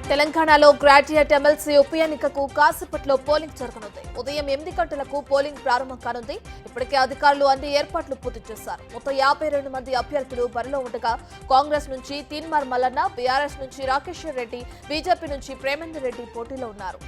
తెలంగాణలో graduate MLC ఉప ఎన్నికకు కాసేపట్లో పోలింగ్ జరగనుంది. ఉదయం 8 గంటలకు పోలింగ్ ప్రారంభం కానుంది. ఇప్పటికే అధికారులు అన్ని ఏర్పాట్లు పూర్తి చేశారు. మొత్తం 52 మంది అభ్యర్థులు బరిలో ఉండగా కాంగ్రెస్ నుంచి తీన్మార్ మల్లన్న, బీఆర్ఎస్ నుంచి రాకేశ్వర్ రెడ్డి, బీజేపీ నుంచి ప్రేమేందర్ రెడ్డి పోటీలో ఉన్నారు.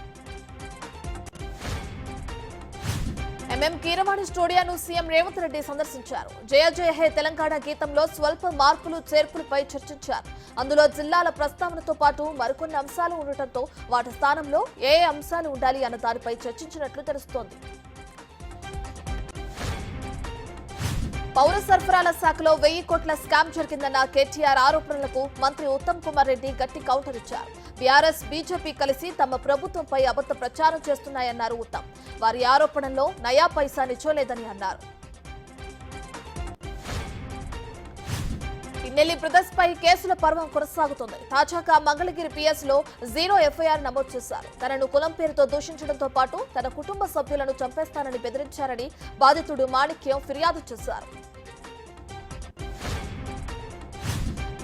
ఎంఎం కీరవాణి స్టూడియోను సీఎం రేవంత్ రెడ్డి సందర్శించారు. జయ జయ హే తెలంగాణ గీతంలో స్వల్ప మార్పులు చేర్పులపై చర్చించారు. అందులో జిల్లాల ప్రస్తావనతో పాటు మరికొన్ని అంశాలు ఉండటంతో వాటి స్థానంలో ఏ అంశాలు ఉండాలి అన్న దానిపై చర్చించినట్లు తెలుస్తోంది. పౌర సరఫరాల శాఖలో 1000 కోట్ల స్కామ్ జరిగిందన్న కేటీఆర్ ఆరోపణలకు మంత్రి ఉత్తమ్ కుమార్ రెడ్డి గట్టి కౌంటర్ ఇచ్చారు. బీఆర్ఎస్, బీజేపీ కలిసి తమ ప్రభుత్వంపై అబద్ధ ప్రచారం చేస్తున్నాయన్నారు ఉత్తమ్. వారి ఆరోపణల్లో నయా పైసా నిచ్చోలేదని అన్నారు. నెల్లి బ్రదర్స్ పై కేసుల పర్వం కొనసాగుతోంది. తాజాగా మంగళగిరి పిఎస్ లో 0 ఎఫ్ఐఆర్ నమోదు చేశారు. తనను కులం పేరుతో దూషించడంతో పాటు తన కుటుంబ సభ్యులను చంపేస్తానని బెదిరించారని బాధితుడు మాణిక్యం ఫిర్యాదు చేశారు.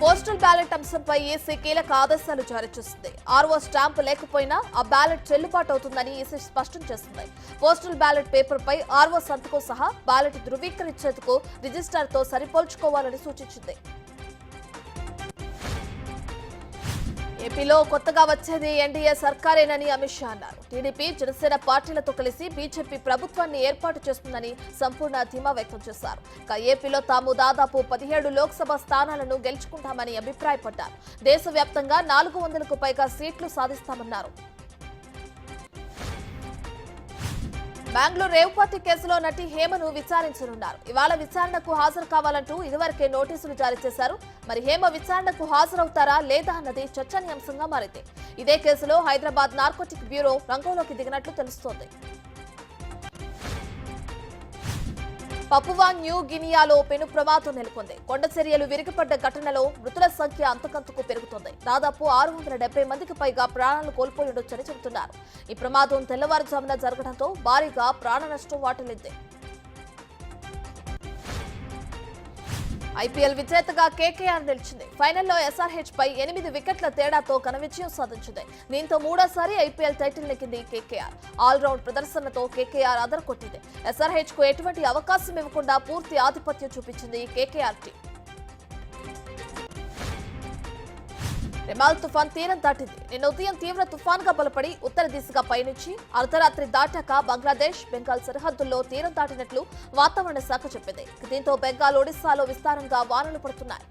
పోస్టల్ బ్యాలెట్ అంశంపై ఈసీ కీలక ఆదేశాలు జారీ చేసింది. ఆర్ఓ స్టాంపు లేకపోయినా ఆ బ్యాలెట్ చెల్లుబాటు అవుతుందని ఈసీ స్పష్టం చేసింది. పోస్టల్ బ్యాలెట్ పేపర్ పై ఆర్ఓ సంతకం సహా బ్యాలెట్ ధృవీకరించేందుకు రిజిస్టార్తో సరిపోల్చుకోవాలని సూచించింది. ఏపీలో కొత్తగా వచ్చేది ఎన్డీఏ సర్కారేనని అమిత్ షా అన్నారు. టీడీపీ, జనసేన పార్టీలతో కలిసి బీజేపీ ప్రభుత్వాన్ని ఏర్పాటు చేస్తుందని సంపూర్ణ ధీమా వ్యక్తం చేశారు. ఏపీలో తాము దాదాపు 17 లోక్సభ స్థానాలను గెలుచుకుంటామని అభిప్రాయపడ్డారు. దేశవ్యాప్తంగా 400కు పైగా సీట్లు సాధిస్తామన్నారు. బెంగళూరు రేవ్ పార్టీ కేసులో నటి హేమను విచారించనున్నారు. ఇవాళ విచారణకు హాజరు కావాలంటూ ఇదివరకే నోటీసులు జారీ చేశారు. మరి హేమ విచారణకు హాజరవుతారా లేదా అన్నది చర్చనీయాంశంగా మారింది. ఇదే కేసులో హైదరాబాద్ నార్కోటిక్ బ్యూరో రంగంలోకి దిగినట్లు తెలుస్తోంది. పపువా న్యూ గినియాలో పెను ప్రమాదం నెలకొంది. కొండ చర్యలు విరిగిపడ్డ ఘటనలో మృతుల సంఖ్య అంతకంతకు పెరుగుతోంది. దాదాపు 670 మందికి పైగా ప్రాణాలు కోల్పోయి ఉండొచ్చని చెబుతున్నారు. ఈ ప్రమాదం తెల్లవారుజామున జరగడంతో భారీగా ప్రాణ నష్టం వాటిల్లింది. ఐపీఎల్ విజేతగా కేకేఆర్ నిలిచింది. ఫైనల్లో ఎస్ఆర్హెచ్ పై 8 వికెట్ల తేడాతో ఘన విజయం సాధించింది. దీంతో మూడోసారి ఐపీఎల్ టైటిల్ నెగ్గింది కేకేఆర్. ఆల్రౌండ్ ప్రదర్శనతో కేకేఆర్ అదరకొట్టింది. ఎస్ఆర్హెచ్ కు ఎటువంటి అవకాశం ఇవ్వకుండా పూర్తి ఆధిపత్యం చూపించింది కేకేఆర్ టీం. రెమాల్ తుఫాన్ తీరం దాటింది. నిన్న ఉదయం తీవ్ర తుఫాన్గా బలపడి ఉత్తర దిశగా పయనించి అర్ధరాత్రి దాటాక బంగ్లాదేశ్, బెంగాల్ సరిహద్దుల్లో తీరం దాటినట్లు వాతావరణ శాఖ చెప్పింది. దీంతో బెంగాల్, ఒడిశాలో విస్తారంగా వానలు పడుతున్నాయి.